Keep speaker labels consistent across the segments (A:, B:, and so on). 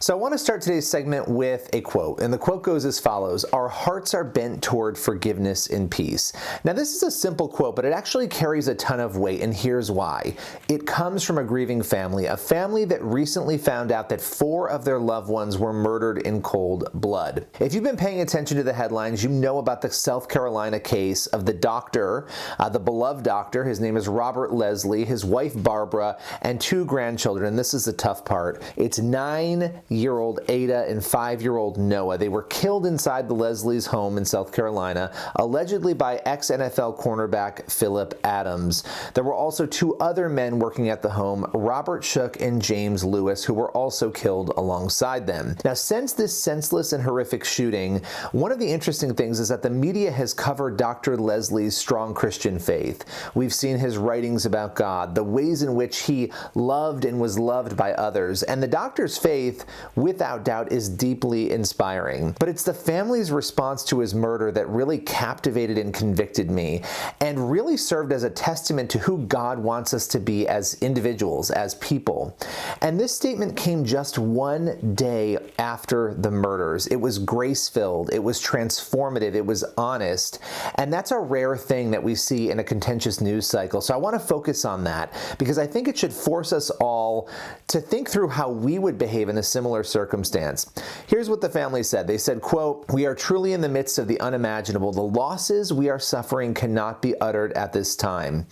A: So I want to start today's segment with a quote, and the quote goes as follows: "Our hearts are bent toward forgiveness and peace." Now this is a simple quote, but it actually carries a ton of weight, and here's why. It comes from a grieving family, a family that recently found out that 4 of their loved ones were murdered in cold blood. If you've been paying attention to the headlines, you know about the South Carolina case of the doctor, the beloved doctor. His name is Robert Lesslie, his wife Barbara, and 2 grandchildren. And this is the tough part. It's 9-year-old Ada and 5-year-old Noah. They were killed inside the Leslie's home in South Carolina, allegedly by ex-NFL cornerback Philip Adams. There were also 2 other men working at the home, Robert Shook and James Lewis, who were also killed alongside them. Now, since this senseless and horrific shooting, one of the interesting things is that the media has covered Dr. Leslie's strong Christian faith. We've seen his writings about God, the ways in which he loved and was loved by others, and the doctor's faith, without doubt, is deeply inspiring. But it's the family's response to his murder that really captivated and convicted me, and really served as a testament to who God wants us to be as individuals, as people. And this statement came just one day after the murders. It was grace-filled, it was transformative, it was honest, and that's a rare thing that we see in a contentious news cycle. So I want to focus on that because I think it should force us all to think through how we would behave in a similar circumstance. Here's what the family said. They said, quote, "We are truly in the midst of the unimaginable. The losses we are suffering cannot be uttered at this time."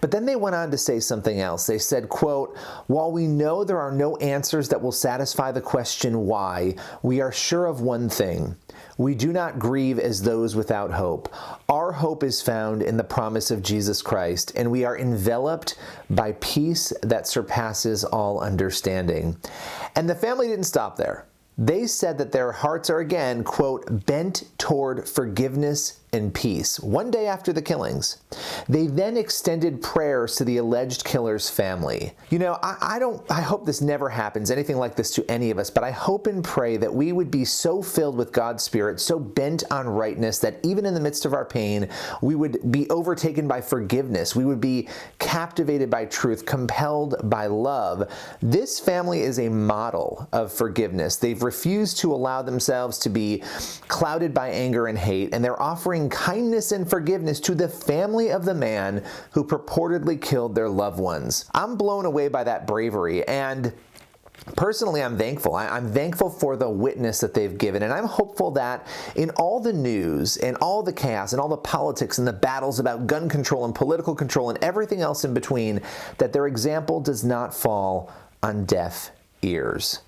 A: But then they went on to say something else. They said, quote, "While we know there are no answers that will satisfy the question why, we are sure of one thing. We do not grieve as those without hope. Our hope is found in the promise of Jesus Christ, and we are enveloped by peace that surpasses all understanding." And the family didn't stop there. They said that their hearts are again, quote, "bent toward forgiveness and peace," one day after the killings. They then extended prayers to the alleged killer's family. You know, I hope this never happens, anything like this, to any of us, but I hope and pray that we would be so filled with God's Spirit, so bent on rightness, that even in the midst of our pain, we would be overtaken by forgiveness. We would be captivated by truth, compelled by love. This family is a model of forgiveness. They've refused to allow themselves to be clouded by anger and hate, and they're offering kindness and forgiveness to the family of the man who purportedly killed their loved ones. I'm blown away by that bravery, and personally, I'm thankful. I'm thankful for the witness that they've given, and I'm hopeful that in all the news and all the chaos and all the politics and the battles about gun control and political control and everything else in between, that their example does not fall on deaf ears.